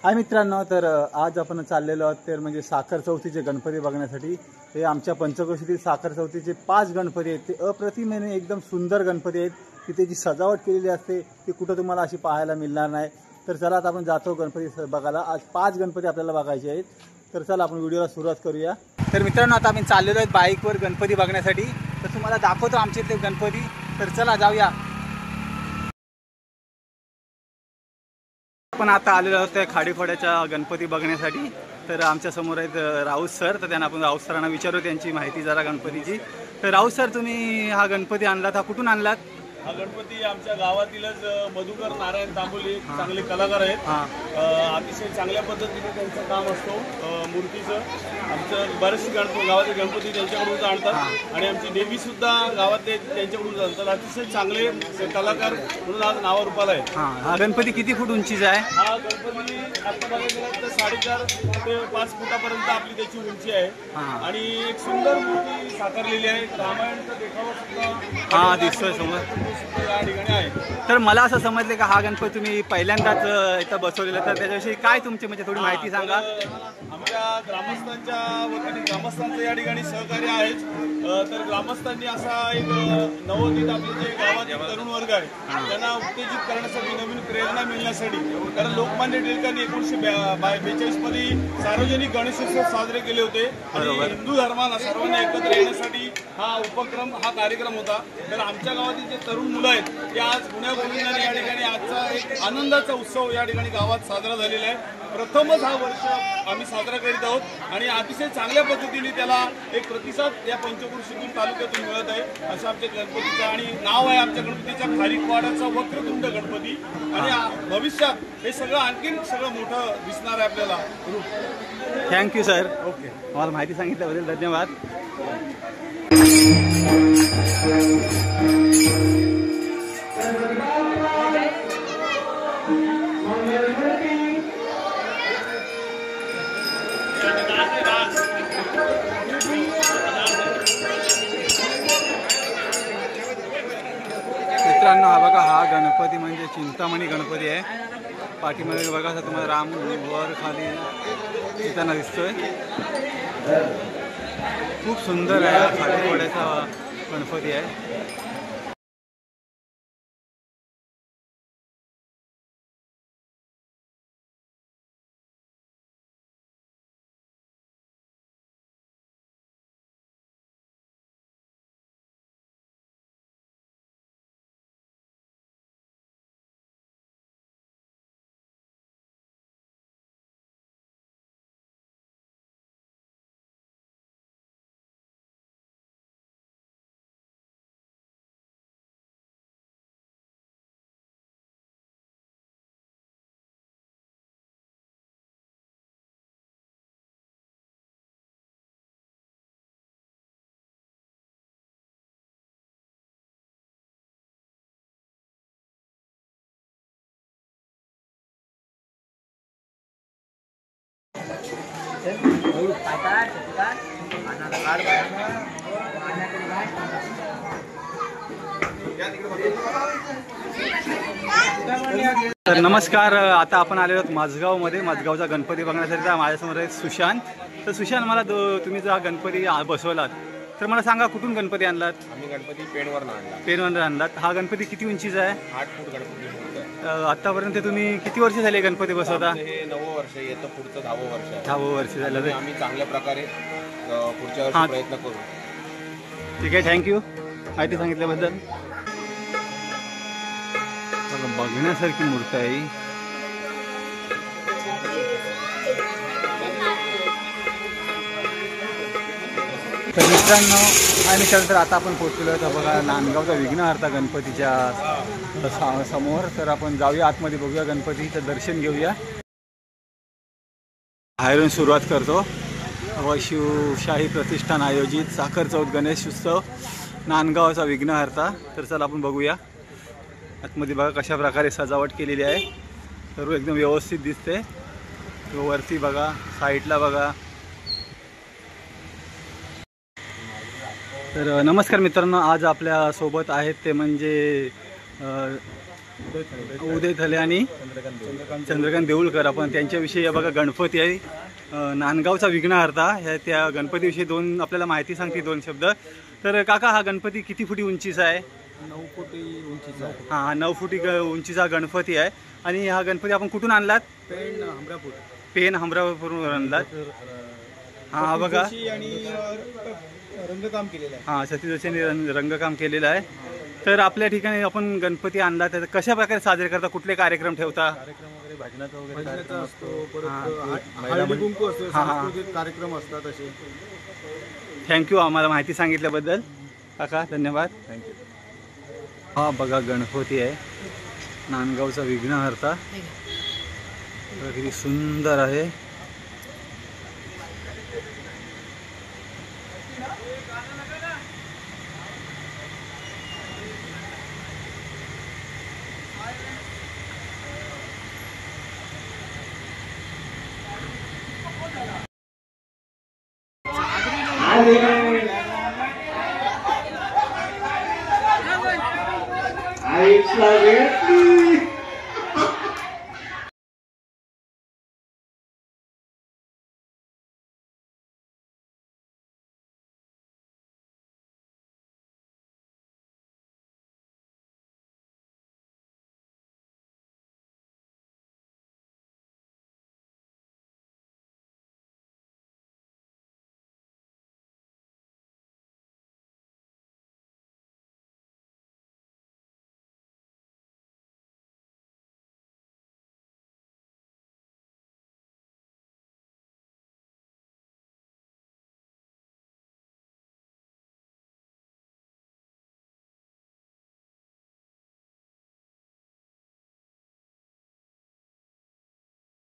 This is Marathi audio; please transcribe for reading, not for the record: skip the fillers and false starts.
हाय मित्रांनो, तर आज आपण चाललेलो आहोत तर म्हणजे साखर चौथीचे गणपती बघण्यासाठी। हे आमच्या पंचक्रोशीतील साखर चौथीचे 5 गणपती आहेत। ते अप्रतिमेने एकदम सुंदर गणपती आहेत। तिथे जी सजावट केलेली असते ती कुठं तुम्हाला अशी पाहायला मिळणार नाही। तर चला आता आपण जातो गणपती बघायला। आज 5 गणपती आपल्याला बघायचे आहेत। तर चला आपण व्हिडिओला सुरुवात करूया। तर मित्रांनो, आता आम्ही चाललेलो आहोत बाईकवर गणपती बघण्यासाठी। तर तुम्हाला दाखवतो आमचे ते गणपती। तर चला जाऊया। आपण आता आलेलो आहोत त्या खाडीखोड्याच्या गणपती बघण्यासाठी। तर आमच्या समोर आहेत राऊत सर। तर त्यांना आपण राऊत सरांना विचारू त्यांची माहिती जरा गणपतीची। तर राऊत सर, तुम्ही हा गणपती आणलात, हा कुठून आणलात? हा गणपती आमच्या गावातीलच मधुकर नारायण तांबोली चांगले कलाकार आहेत। अतिशय चांगल्या पद्धतीने त्यांचं काम असतो मूर्तीचं। आमचं बरेचसे गावातले गणपती त्यांच्याकडून आणतात आणि आमची देवी सुद्धा गावातले त्यांच्याकडून आणतात। अतिशय चांगले कलाकार म्हणून आज नावारूपाला आहे। हा गणपती किती फूट उंचीचा आहे? हा गणपती आता बघायला गेलं तर 4.5 ते 5 फुटापर्यंत आपली त्याची उंची आहे आणि एक सुंदर मूर्ती साकारलेली आहे। रामायणचा देखावा सुद्धा दिसतोय समोर या ठिकाणी आहे। तर मला असं समजलं की हा गणपती तुम्ही पहिल्यांदाच इथं बसवलेला, तर त्याच्याविषयी काय तुमची म्हणजे थोडी माहिती सांगा। आमच्या ग्रामस्थांच्या वतीने ग्रामस्थांचं या ठिकाणी सहकार्य आहेच। तर ग्रामस्थांनी असा एक नवोदित आपले जे गावातील तरुण वर्ग आहे त्यांना उत्तेजित करण्यासाठी, नवीन प्रेरणा मिळण्यासाठी, कारण लोकमान्य टिळकांनी 1942 मध्ये सार्वजनिक गणेशोत्सव साजरे केले होते आणि हिंदू धर्माला सर्वांना एकत्र येण्यासाठी हा उपक्रम, हा कार्यक्रम होता। तर आमच्या गावातील जे तरुण मुलं आहेत ते आज गुण्यागोविंदाने या ठिकाणी आजचा एक आनंदाचा उत्सव या ठिकाणी गावात साजरा झालेला आहे। प्रथमच हा वर्ष आम्ही साजरा करीत आहोत आणि अतिशय चांगल्या पद्धतीने त्याला एक प्रतिसाद या पंचक्रोशीतून तालुक्यातून मिळत आहे। असं आमच्या गणपतीचं आणि नाव आहे आमच्या गणपतीच्या खारीखवाडाचा वक्रतुंड गणपती। आणि भविष्यात हे सगळं आणखीन सगळं मोठं दिसणार आहे आपल्याला रूप। Thank you sir. ओके, मला माहिती सांगितल्याबद्दल धन्यवाद। मित्रांनो, हा बघा, हा गणपती म्हणजे चिंतामणी गणपती आहे। पाठीमध्ये बघा तुम्हाला राम वर खाली येताना दिसतोय। खूप सुंदर आहे, खाडीखोड्याचा गणपती आहे। तर नमस्कार, आता आपण आलेलो आहोत माझगावमध्ये। माझगावचा गणपती बघण्यासाठी माझ्यासमोर आहे सुशांत। तर सुशांत, मला तुम्ही जो हा गणपती बसवलात, तर मला सांगा कुठून गणपती आणलात? आम्ही गणपती पेणवरून आणला। पेणवरून आणलात। हा गणपती किती उंचीचा आहे? 8 फूट गणपती। आतापर्यंत तुम्ही किती वर्ष झाले गणपती बसवता? हे 9वं वर्ष, येतं पुढचं 10वं वर्ष आहे। 10वं वर्ष झालं। आम्ही चांगल्या प्रकारे पुढच्या वर्षी प्रयत्न करू। ठीक आहे, थँक्यू माहिती सांगितल्याबद्दल। बघण्यासारखी मूर्ती आहे। तर मित्रांनो आणि त्यानंतर आता आपण पोहोचलो आहोत बघा नांदगावचा विघ्नहर्ता गणपतीच्या समोर। तर आपण जाऊया आतमध्ये, बघूया गणपतीचं दर्शन घेऊया। बाहेरून सुरुवात करतो। व शिवशाही प्रतिष्ठान आयोजित साखर चौथ गणेश उत्सव नांदगावचा विघ्नहर्ता। तर चला आपण बघूया आतमध्ये। बघा कशा प्रकारे सजावट केलेली आहे, सर्व एकदम व्यवस्थित दिसते। वरती बघा, साईडला बघा। तर नमस्कार मित्रांनो, आज आपल्या सोबत आहेत ते म्हणजे उदय थले आणि चंद्रकांत देऊळकर. आपण त्यांच्याविषयी बघा गणपती आहे नांदगावचा विघ्नहर्ता. ह्या त्या गणपतीविषयी दोन आपल्याला माहिती सांगते 2 शब्द. तर काका हा गणपती किती फुटी उंचीचा आहे? 9 फुटी उंचीचा आहे. हा 9 फुटी उंचीचा गणपती आहे. आणि हा गणपती आपण कुठून आणलात? पेन हमरापूर. पेन हमरापूरवरून आणलात. हा बघा आणि रंगकाम केलेलं आहे. हा सतीश जोशींनी रंगकाम केलेलं आहे. तर आपल्या ठिकाणी आपण गणपती आणला तर कशा प्रकारे साजरे करता? कुठले कार्यक्रम ठेवता? कार्यक्रम वगैरे भजनाचा असतो, परत हळदी कुंकू असतो, सांस्कृतिक कार्यक्रम असतात असे. थँक्यू आम्हाला माहिती सांगितल्याबद्दल काका, धन्यवाद. थँक्यू. हा बघा गणपती आहे नांदगावचा विघ्नहर्ता. किती सुंदर आहे. आईचा वेळ